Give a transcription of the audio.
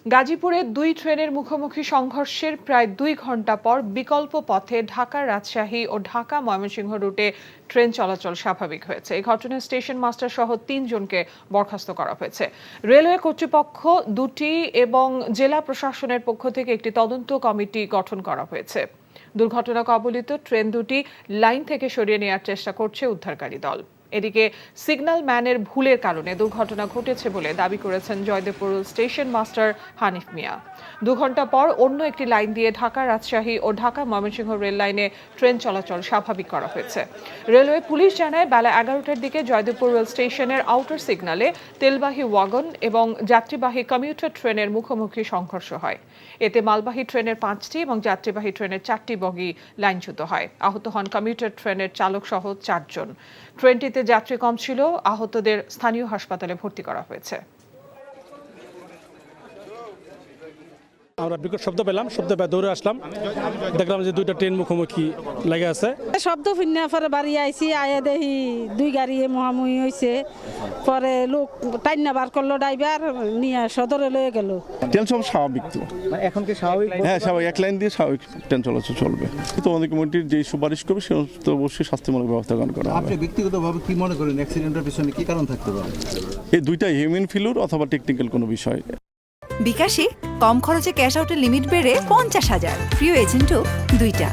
গাজীপুরে দুই ট্রেনের মুখোমুখি সংঘর্ষের প্রায় 2 ঘণ্টা পর বিকল্প পথে ঢাকা রাজশাহী ও ঢাকা ময়মনসিংহ রুটে ট্রেন চলাচল স্বাভাবিক হয়েছে। এই ঘটনায় স্টেশন মাস্টার সহ 3 জনকে বরখাস্ত করা হয়েছে। রেলওয়ে কর্তৃপক্ষ দুটি এবং জেলা প্রশাসনের পক্ষ থেকে একটি তদন্ত কমিটি গঠন করা হয়েছে। দুর্ঘটনা কবলিত ট্রেন দুটি লাইন থেকে সরিয়ে নেওয়ার চেষ্টা করছে উদ্ধারকারী দল। এদিকে সিগন্যাল ম্যানের ভুলের কারণে দুর্ঘটনা ঘটেছে বলে দাবি করেছেন জয়দেবপুর স্টেশন মাস্টার হানিফ মিয়া। 2 ঘণ্টা পর অন্য একটি লাইন দিয়ে ঢাকা রাজশাহী ও ঢাকা ময়মনসিংহ রেল লাইনে ট্রেন চলাচল স্বাভাবিক করা হয়েছে। রেলওয়ে পুলিশ জানায় বেলা 11টার দিকে জয়দেবপুর রেল স্টেশনের আউটার সিগন্যালে তেলবাহী ওয়াগন এবং যাত্রীবাহী কমিউটার ট্রেনের মুখোমুখি সংঘর্ষ হয়। এতে মালবাহী ট্রেনের 5টি এবং যাত্রীবাহী ট্রেনের 4টি বগি লাইনচ্যুত হয়। আহত হন কমিউটার ট্রেনের চালক সহ 4 জন। ট্রেনটিতে যাত্রী কম ছিল, আহতদের স্থানীয় হাসপাতালে ভর্তি করা হয়েছে। আমরা বিকট শব্দ পেলাম, শব্দ পেয়ে দৌড়ে আসলাম, দেখলাম যে দুইটা ট্রেন মুখোমুখি লেগে আছে। শব্দ শুনে পরে বাড়ি আইসি, আয়া দেখি দুই গাড়ি মুহামুহি হয়েছে। পরে লোক টাইনা বার করলো, ড্রাইভার নিয়ে সদরে লয়ে গেল। ট্রেন সব স্বাভাবিক তো এখন কি স্বাভাবিক? হ্যাঁ স্বাভাবিক, এক লাইন দিয়ে স্বাভাবিক ট্রেন চলাচল চলবে। তো আমাদের কমিটির যে সুপারিশ করবে সে তো অবশ্যই শাস্তিমূলক ব্যবস্থা গ্রহণ করা হবে। আপনি ব্যক্তিগতভাবে কি মনে করেন অ্যাক্সিডেন্টের পিছনে কি কারণ থাকতে পারে? এই দুইটা হিউম্যান ফিলুর অথবা টেকনিক্যাল কোনো বিষয়। বিকাশে কম খরচে ক্যাশ আউটের লিমিট বেড়ে 50,000, প্রিয় এজেন্টও 2টা।